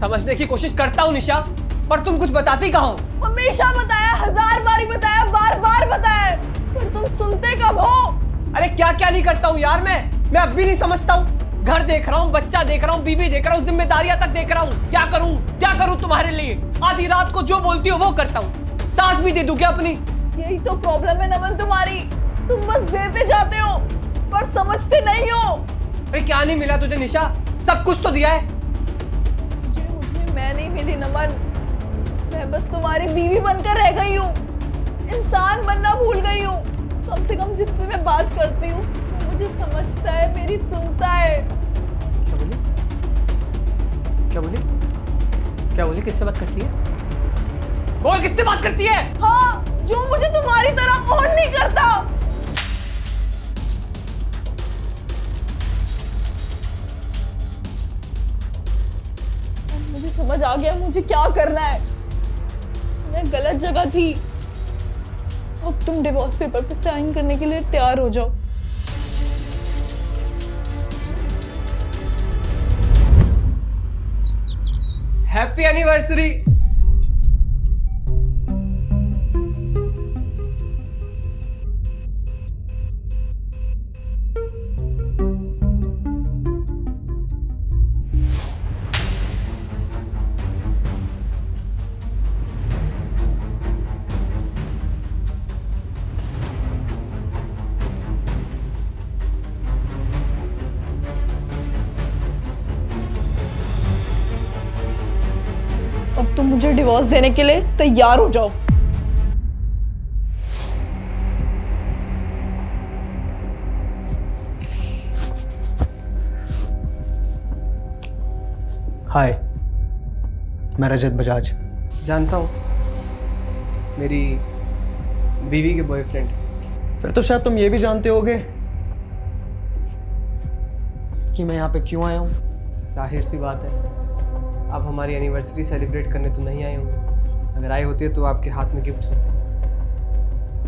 समझने की कोशिश करता हूँ निशा, पर तुम कुछ बताती कहाँ हो? हमेशा बताया, 1000 बार बताया, बार बार बताया, पर तुम सुनते कब हो? अरे क्या क्या नहीं करता हूँ यार मैं अब भी नहीं समझता हूँ। घर देख रहा हूँ, बच्चा देख रहा हूँ, बीवी देख रहा हूँ, जिम्मेदारियां तक देख रहा हूँ। क्या करूँ तुम्हारे लिए? आधी रात को जो बोलती हो वो करता हूँ। सांस भी दे दूं क्या अपनी? यही तो प्रॉब्लम है नमन तुम्हारी, तुम बस देते जाते हो पर समझते नहीं हो। अरे क्या नहीं मिला तुझे निशा? सब कुछ तो दिया है। मुझे मैं नहीं मिली नमन, मैं बस तुम्हारी बीवी बनकर रह गई हूँ, इंसान बनना भूल गई हूँ। कम से कम जिससे मैं बात करती हूँ वो मुझे समझता है, मेरी सुनता है। क्या बोली? किससे बात करती है? बोल, किससे बात करती है? हाँ, जो मुझे तुम्हारी तरह ऑन नहीं करता। मुझे समझ आ गया मुझे क्या करना है। मैं गलत जगह थी। अब तुम डिवोर्स पेपर पे साइन करने के लिए तैयार हो जाओ। Happy anniversary. अब तुम मुझे डिवोर्स देने के लिए तैयार हो जाओ। हाय, मैं रजत बजाज। जानता हूँ, मेरी बीवी के बॉयफ्रेंड। फिर तो शायद तुम ये भी जानते होगे कि मैं यहाँ पे क्यों आया हूँ। जाहिर सी बात है, आप हमारी एनिवर्सरी सेलिब्रेट करने तो नहीं आए होंगे। अगर आए होते तो आपके हाथ में गिफ्ट्स होते,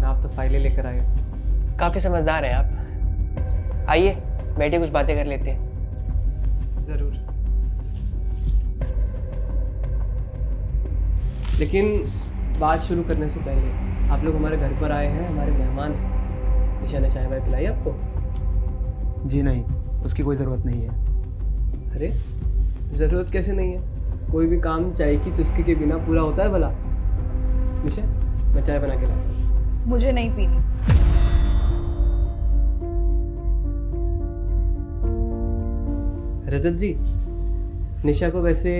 ना आप तो फाइलें लेकर आए हो। काफ़ी समझदार हैं आप। आइए बैठे, कुछ बातें कर लेते हैं। ज़रूर, लेकिन बात शुरू करने से पहले आप लोग हमारे घर पर आए हैं, हमारे मेहमान हैं। निशा ने चाय वाय पिलाई आपको? जी नहीं, उसकी कोई ज़रूरत नहीं है। अरे ज़रूरत कैसे नहीं है? कोई भी काम चाय की चुस्की के बिना पूरा होता है भला? निशा, मैं चाय बना के लाता हूँ। मुझे नहीं पीनी। रजत जी, निशा को वैसे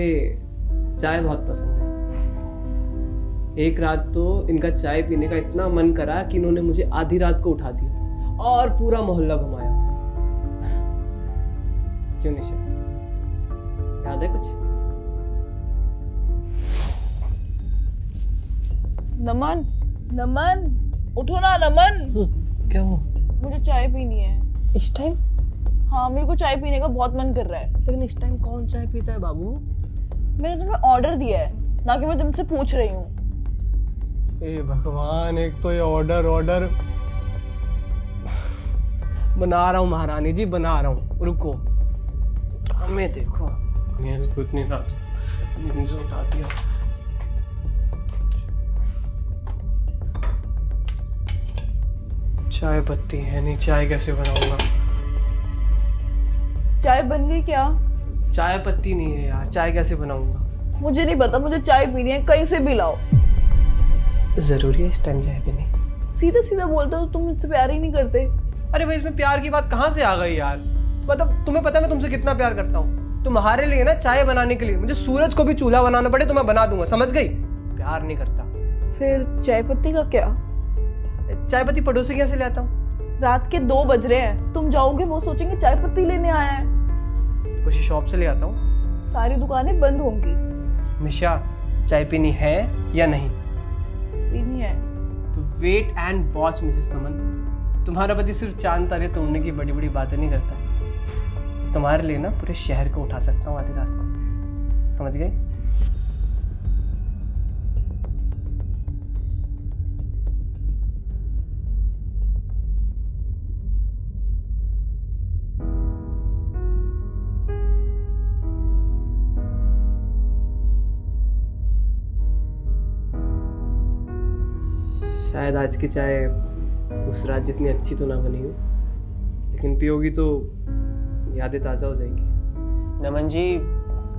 चाय बहुत पसंद है। एक रात तो इनका चाय पीने का इतना मन करा कि इन्होंने मुझे आधी रात को उठा दिया और पूरा मोहल्ला घुमाया। क्यों निशा, याद है कुछ? नमन, नमन, उठो ना नमन। क्या हुआ? मुझे चाय पीनी है। इस टाइम? हाँ, मेरे को चाय पीने का बहुत मन कर रहा है। लेकिन इस टाइम कौन चाय पीता है बाबू? मैंने तुम्हें ऑर्डर दिया है, ना कि मैं तुमसे पूछ रही हूँ। ए भगवान, एक तो ये ऑर्डर बना रहा हूँ महारानी जी, बना रहा हूँ। रुको, हमें देखो, इतनी रात नींद से उठा दिया। चाय पत्ती है नहीं, चाय कैसे बनाऊंगा? चाय बन गई क्या? चाय पत्ती नहीं है यार, चाय कैसे बनाऊंगा? मुझे नहीं पता, मुझे चाय पीनी है, कहीं से भी लाओ। जरूरी है इस टाइम चाय पीनी? सीधा सीधा बोलते हो, तुम मुझसे प्यार ही नहीं करते। अरे भाई, इसमें प्यार की बात कहाँ से आ गई यार? मतलब तुम्हें पता है मैं तुमसे कितना प्यार करता हूँ। तुम्हारे लिए ना चाय बनाने के लिए मुझे सूरज को भी चूल्हा बनाना पड़े तो मैं बना दूंगा, समझ गई? प्यार नहीं करता। फिर चाय पत्ती का क्या? चाय पत्ती पड़ोसी के यहाँ से ले आता हूँ। रात के 2 बज रहे हैं, तुम जाओगे वो सोचेंगे चाय पत्ती लेने आया है। किसी शॉप से ले आता हूँ। सारी दुकानें बंद होंगी। निशा, चाय पीनी है या नहीं? पीनी है। तो वेट एंड वॉच मिसेस नमन। तुम्हारा पति सिर्फ चांद तारे तोड़ने की बड़ी बड़ी बातें नहीं करता। तुम्हारे लिए ना पूरे शहर को उठा सकता हूँ आधी रात को, समझ गए? शायद आज की चाय उस रात जितनी अच्छी तो ना बनी हो, लेकिन पियोगी तो यादें ताज़ा हो जाएंगी। नमन जी,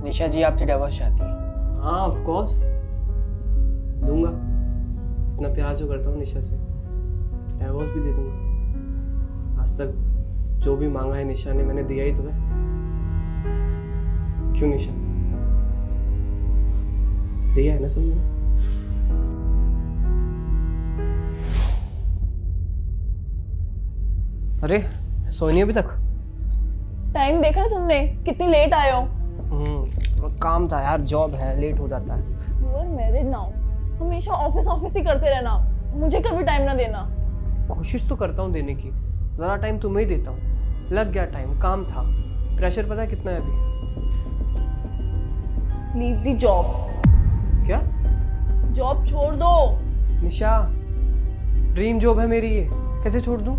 निशा जी आपसे डिवोर्स चाहती हैं। हाँ ऑफ कोर्स दूंगा, इतना प्यार जो करता हूँ निशा से, डिवोर्स भी दे दूंगा। आज तक जो भी मांगा है निशा ने मैंने दिया ही तो है। क्यों निशा, दिया है ना समझे? अरे सोई नहीं अभी तक? टाइम देखा है तुमने, कितनी लेट आए हो? काम था यार, जॉब है, लेट हो जाता है। यू आर मैरिड नाउ, हमेशा ऑफिस ऑफिस ही करते रहना, मुझे कभी टाइम ना देना। कोशिश तो करता हूँ देने की, ज़रा टाइम तुम्हें ही देता हूँ। लग गया टाइम, काम था, प्रेशर पता है कितना है अभी? Leave the job. क्या? जॉब छोड़ दो। निशा, ड्रीम जॉब है मेरी ये, कैसे छोड़ दूँ?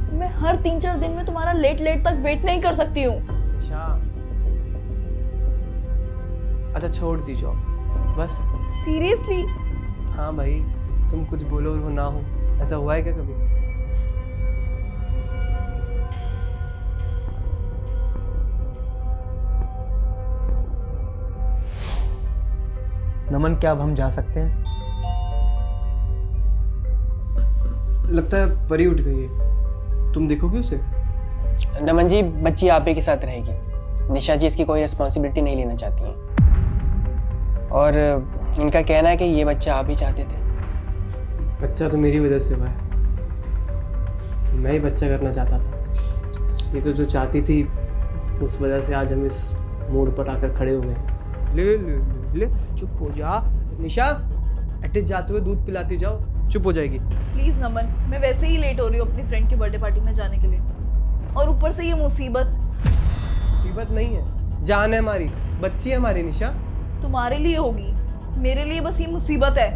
मैं हर 3-4 दिन में तुम्हारा लेट तक वेट नहीं कर सकती हूँ। निशा, अच्छा छोड़ दी जॉब बस। सीरियसली? हाँ भाई, तुम कुछ बोलो और वो ना हो, ऐसा हुआ है क्या कभी? नमन, क्या अब हम जा सकते हैं? लगता है परी उठ गई है, तुम देखोगे उसे? नमन जी, बच्ची आप ही के साथ रहेगी। निशा जी इसकी कोई रिस्पॉन्सिबिलिटी नहीं लेना चाहती हैं, और इनका कहना है कि ये बच्चा आप ही चाहते थे। बच्चा तो मेरी वजह से हुआ है, मैं ही बच्चा करना चाहता था। ये तो जो चाहती थी उस वजह से आज हम इस मोड़ पर आकर खड़े हुए हैं। ले ले ले ले, चुप हो जा निशा, एटलीस्ट जाते हुए दूध पिलाती जाओ, चुप हो जाएगी। प्लीज नमन, मैं वैसे ही लेट हो रही हूँ अपनी फ्रेंड की बर्थडे पार्टी में जाने के लिए, और ऊपर से ये मुसीबत। मुसीबत नहीं है, जान है हमारी, बच्ची है हमारी निशा। तुम्हारे लिए होगी, मेरे लिए बस ये मुसीबत है।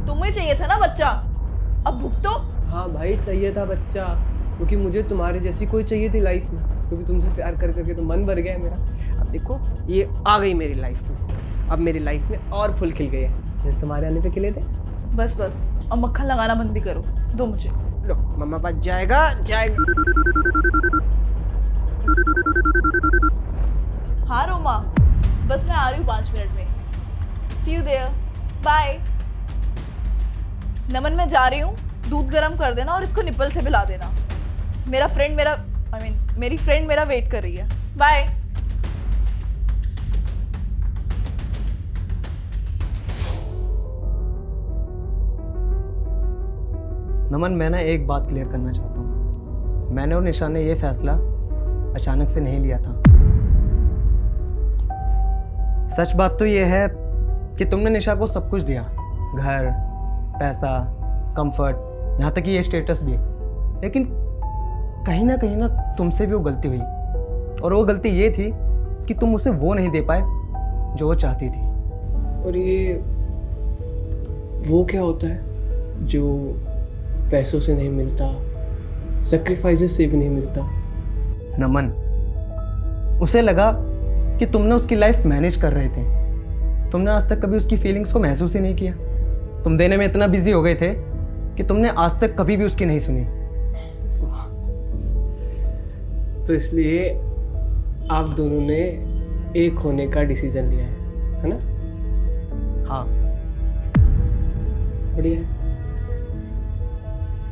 तुम्हें चाहिए था ना बच्चा, अब भुगतो। हाँ भाई, चाहिए था बच्चा, क्योंकि मुझे तुम्हारी जैसी कोई चाहिए थी लाइफ में, क्योंकि तुमसे प्यार कर करके तो मन भर गया है मेरा। अब देखो ये आ गई मेरी लाइफ में, अब मेरी लाइफ में और फूल खिल गए हैं, जैसे तुम्हारे आने पे खिले थे। बस बस, अब मक्खन लगाना बंद भी करो, दो मुझे। लो मम्मा पास जाएगा जाएगा। हाँ रोमा, बस मैं आ रही हूँ 5 मिनट में। सी यू देयर, बाय। नमन, मैं जा रही हूँ, दूध गर्म कर देना और इसको निप्पल से पिला देना। मेरी फ्रेंड मेरा वेट कर रही है। बाय। नमन, मैं ना एक बात क्लियर करना चाहता हूँ। मैंने और निशा ने ये फैसला अचानक से नहीं लिया था। सच बात तो ये है कि तुमने निशा को सब कुछ दिया, घर, पैसा, कंफर्ट, यहाँ तक कि ये स्टेटस भी, लेकिन कहीं ना तुमसे भी वो गलती हुई, और वो गलती ये थी कि तुम उसे वो नहीं दे पाए जो वो चाहती थी। और ये वो क्या होता है जो पैसों से नहीं मिलता, सेक्रीफाइसेस से भी नहीं मिलता? नमन, उसे लगा कि तुमने उसकी लाइफ मैनेज कर रहे थे, तुमने आज तक कभी उसकी फीलिंग्स को महसूस ही नहीं किया। तुम देने में इतना बिजी हो गए थे कि तुमने आज तक कभी भी उसकी नहीं सुनी। तो इसलिए आप दोनों ने एक होने का डिसीजन लिया है ना? हाँ, बढ़िया है,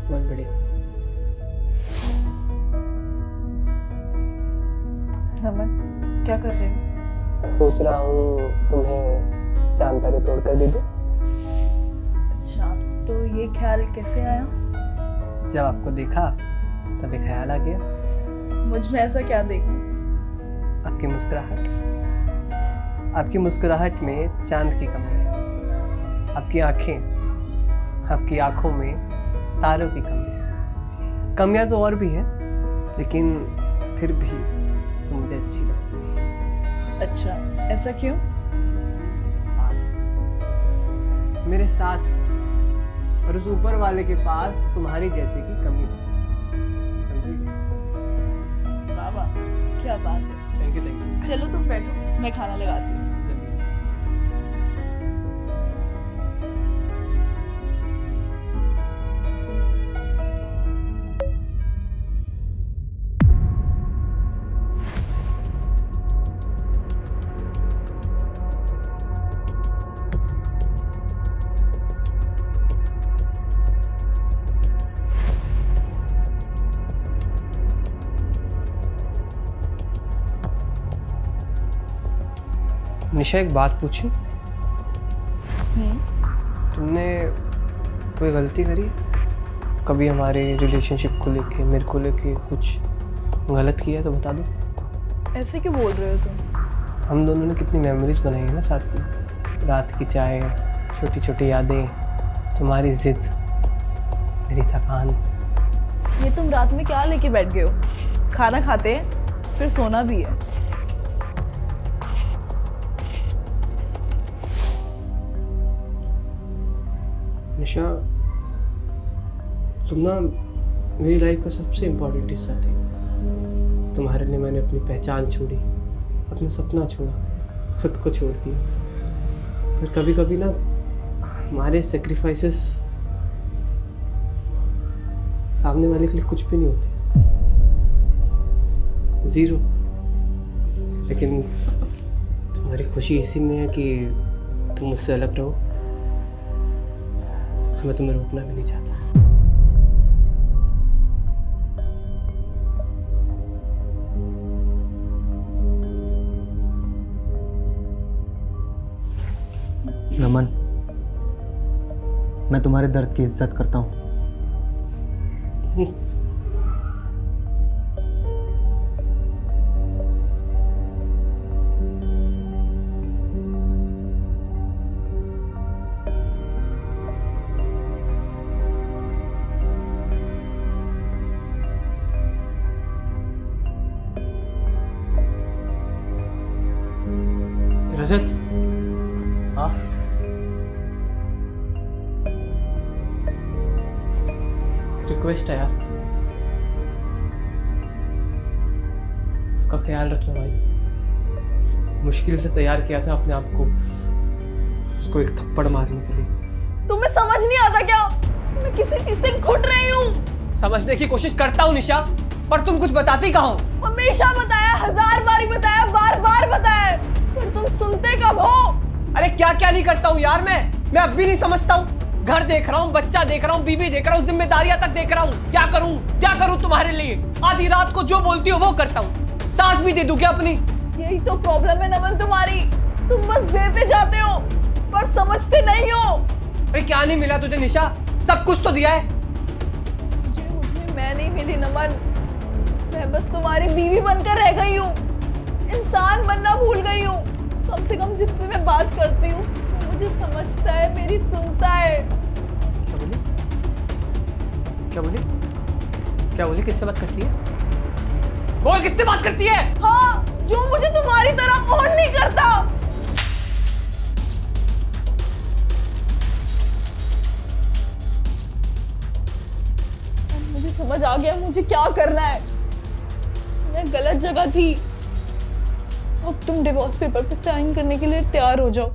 बहुत बढ़िया। नमन, क्या कर रहे हो? सोच रहा हूँ तुम्हें चांद तारे तोड़ कर दे दूं। अच्छा, तो ये ख्याल कैसे आया? जब आपको देखा तभी ख्याल आ गया। मुझ में ऐसा क्या देखा? आपकी मुस्कुराहट, आपकी मुस्कुराहट में चांद की कमी है। आपकी आंखें, आपकी आंखों में तारों की कमी है। कमियां तो और भी हैं, लेकिन फिर भी तुम मुझे अच्छी लगती है। अच्छा, ऐसा क्यों? मेरे साथ हो, और उस ऊपर वाले के पास तुम्हारी जैसे की कमी हो, समझी? बाबा, क्या बात है। Thank you. चलो तुम बैठो, मैं खाना लगाती हूँ। चलिए। निशा एक बात पूछूं? तुमने कोई गलती करी कभी हमारे रिलेशनशिप को लेके, मेरे को लेके कुछ गलत किया तो बता दो। ऐसे क्यों बोल रहे हो तुम? हम दोनों ने कितनी मेमोरीज बनाई है ना साथ में, रात की चाय, छोटी छोटी यादें, तुम्हारी जिद, मेरी थकान। ये तुम रात में क्या लेके बैठ गए हो? खाना खाते हैं फिर सोना भी है। निशा, तुम ना मेरी लाइफ का सबसे इम्पोर्टेंट हिस्सा थी। तुम्हारे लिए मैंने अपनी पहचान छोड़ी, अपना सपना छोड़ा, खुद को छोड़ दिया। फिर कभी कभी ना हमारे सेक्रीफाइसेस सामने वाले के लिए कुछ भी नहीं होते, ज़ीरो। लेकिन तुम्हारी खुशी इसी में है कि तुम मुझसे अलग रहो, तो मैं तुम्हें रोकना भी नहीं चाहता। नमन, मैं तुम्हारे दर्द की इज्जत करता हूँ। रजत, हाँ, रिक्वेस्ट है यार, उसका ख्याल रखना भाई। मुश्किल से तैयार किया था अपने आप को उसको एक थप्पड़ मारने के लिए। तुम्हें समझ नहीं आता क्या? मैं किसी चीज से घुट रही हूँ। समझने की कोशिश करता हूँ निशा, पर तुम कुछ बताती कहाँ हो? हमेशा बताया, 1000 बार बताया, बार बार बताया, पर तुम सुनते कब हो? अरे क्या क्या नहीं करता हूँ यार मैं अब भी नहीं समझता हूँ। घर देख रहा हूँ, बच्चा देख रहा हूँ, बीवी देख रहा हूँ, जिम्मेदारियां तक देख रहा हूँ। क्या करूँ तुम्हारे लिए? आधी रात को जो बोलती हो वो करता हूँ। सांस भी दे दूं क्या अपनी? यही तो प्रॉब्लम है नमन तुम्हारी, तुम बस देते जाते हो पर समझते नहीं हो। अरे क्या नहीं मिला तुझे निशा? सब कुछ तो दिया है। मुझे मैं नहीं मिली नमन, मैं बस तुम्हारी बीवी बनकर रह गई हूँ, इंसान बनना भूल गई हूँ। कम से कम जिससे मैं बात करती हूँ वो मुझे समझता है, मेरी सुनता है। क्या बोली? क्या बोली? क्या बोली? किससे बात करती है? बोल, किससे बात करती है? हाँ, जो मुझे तुम्हारी तरह ऑन नहीं करता। अब मुझे समझ आ गया मुझे क्या करना है। मैं गलत जगह थी। अब तुम डिवोर्स पेपर पे साइन करने के लिए तैयार हो जाओ।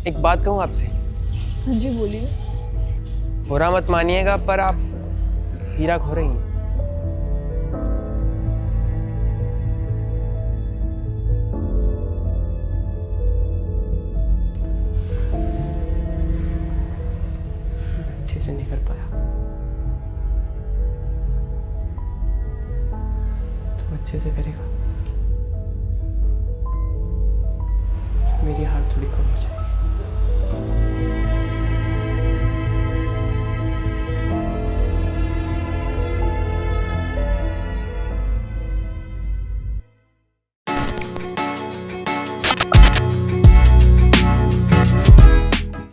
एक बात कहूँ आपसे? हाँ जी बोलिए। बुरा मत मानिएगा पर आप हीरा खो रही हैं। अच्छे से नहीं कर पाया, तू अच्छे से करेगा, मेरी हार थोड़ी कम हो जाए।